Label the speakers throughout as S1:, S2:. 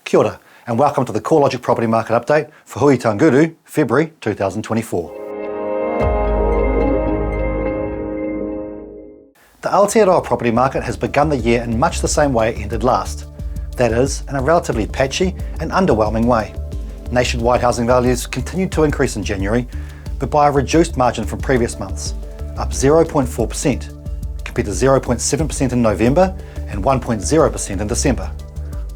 S1: Kia ora, and welcome to the CoreLogic Property Market Update for Hui Tanguru, February 2024. The Aotearoa property market has begun the year in much the same way it ended last. That is, in a relatively patchy and underwhelming way. Nationwide housing values continued to increase in January, but by a reduced margin from previous months, up 0.4%, compared to 0.7% in November and 1.0% in December.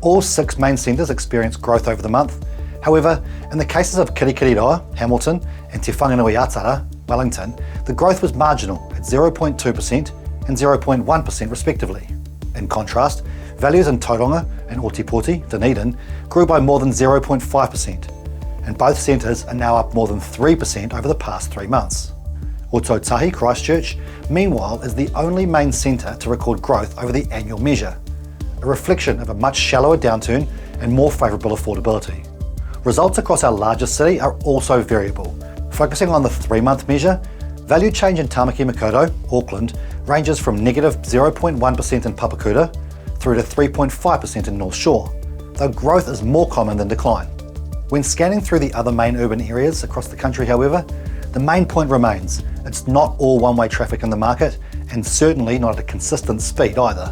S1: All 6 main centres experienced growth over the month. However, in the cases of Kirikiriroa, Hamilton, and Te Whanganui-a-Tara, Wellington, the growth was marginal at 0.2% and 0.1% respectively. In contrast, values in Tauranga and Otipoti, Dunedin, grew by more than 0.5%, and both centres are now up more than 3% over the past 3 months. Ōtautahi, Christchurch, meanwhile, is the only main centre to record growth over the annual measure, a reflection of a much shallower downturn and more favourable affordability. Results across our largest city are also variable. Focusing on the 3-month measure, value change in Tamaki Makaurau, Auckland, ranges from negative 0.1% in Papakura through to 3.5% in North Shore, though growth is more common than decline. When scanning through the other main urban areas across the country, however, the main point remains: it's not all one-way traffic in the market, and certainly not at a consistent speed either.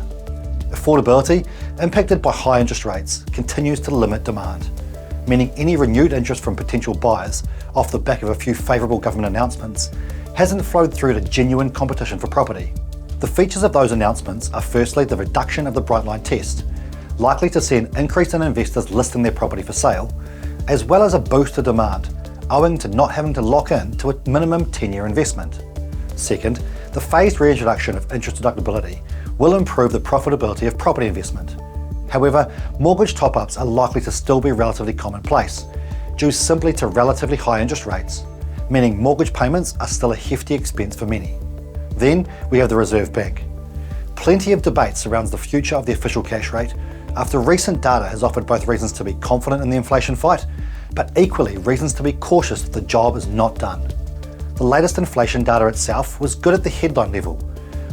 S1: Affordability, impacted by high interest rates, continues to limit demand, meaning any renewed interest from potential buyers off the back of a few favourable government announcements hasn't flowed through to genuine competition for property. The features of those announcements are firstly the reduction of the Bright Line test, likely to see an increase in investors listing their property for sale, as well as a boost to demand, owing to not having to lock in to a minimum 10-year investment. Second, the phased reintroduction of interest deductibility will improve the profitability of property investment. However, mortgage top-ups are likely to still be relatively commonplace, due simply to relatively high interest rates, meaning mortgage payments are still a hefty expense for many. Then we have the Reserve Bank. Plenty of debate surrounds the future of the official cash rate, after recent data has offered both reasons to be confident in the inflation fight, but equally reasons to be cautious that the job is not done. The latest inflation data itself was good at the headline level,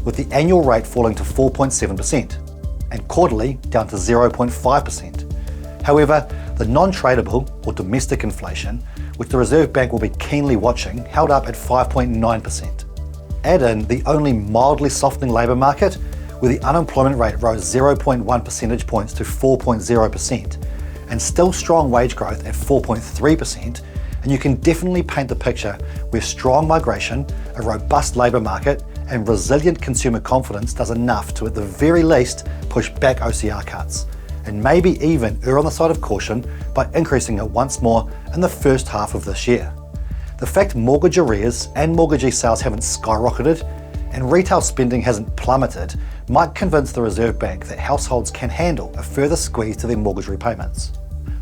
S1: with the annual rate falling to 4.7% and quarterly down to 0.5%. However, the non-tradable or domestic inflation, which the Reserve Bank will be keenly watching, held up at 5.9%. Add in the only mildly softening labour market, where the unemployment rate rose 0.1 percentage points to 4.0%, and still strong wage growth at 4.3%, and you can definitely paint the picture where strong migration, a robust labour market, and resilient consumer confidence does enough to, at the very least, push back OCR cuts, and maybe even err on the side of caution by increasing it once more in the first half of this year. The fact mortgage arrears and mortgagee sales haven't skyrocketed and retail spending hasn't plummeted might convince the Reserve Bank that households can handle a further squeeze to their mortgage repayments.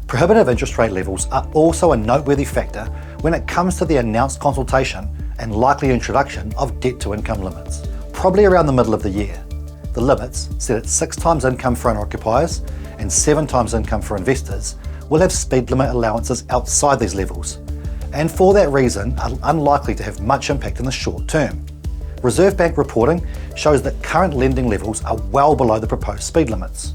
S1: Prohibitive interest rate levels are also a noteworthy factor when it comes to the announced consultation and likely introduction of debt-to-income limits. Probably around the middle of the year, the limits, set at 6 times income for owner-occupiers and 7 times income for investors, will have speed limit allowances outside these levels, and for that reason are unlikely to have much impact in the short term. Reserve Bank reporting shows that current lending levels are well below the proposed speed limits,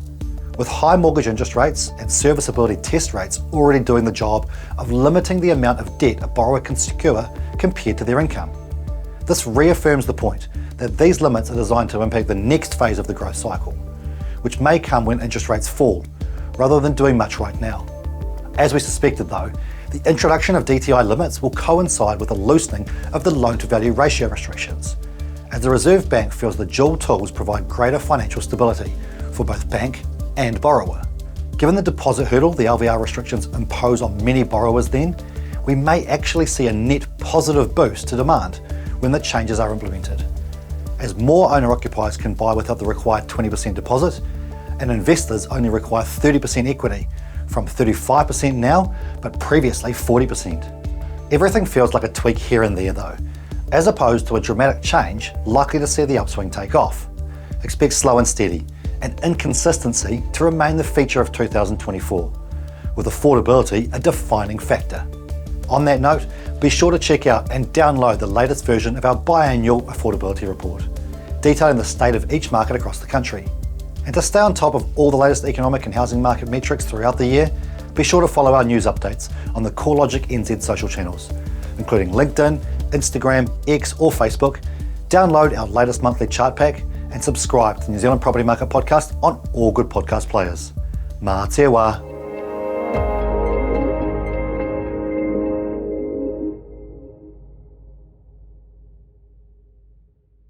S1: with high mortgage interest rates and serviceability test rates already doing the job of limiting the amount of debt a borrower can secure compared to their income. This reaffirms the point that these limits are designed to impact the next phase of the growth cycle, which may come when interest rates fall, rather than doing much right now. As we suspected though, the introduction of DTI limits will coincide with a loosening of the loan-to-value ratio restrictions, as the Reserve Bank feels the dual tools provide greater financial stability for both bank and borrower. Given the deposit hurdle the LVR restrictions impose on many borrowers then, we may actually see a net positive boost to demand when the changes are implemented, as more owner-occupiers can buy without the required 20% deposit, and investors only require 30% equity, from 35% now, but previously 40%. Everything feels like a tweak here and there though, as opposed to a dramatic change likely to see the upswing take off. Expect slow and steady, and inconsistency to remain the feature of 2024, with affordability a defining factor. On that note, be sure to check out and download the latest version of our biannual affordability report, detailing the state of each market across the country. And to stay on top of all the latest economic and housing market metrics throughout the year, be sure to follow our news updates on the CoreLogic NZ social channels, including LinkedIn, Instagram, X or Facebook. Download our latest monthly chart pack and subscribe to the New Zealand Property Market Podcast on all good podcast players. Mā te wā.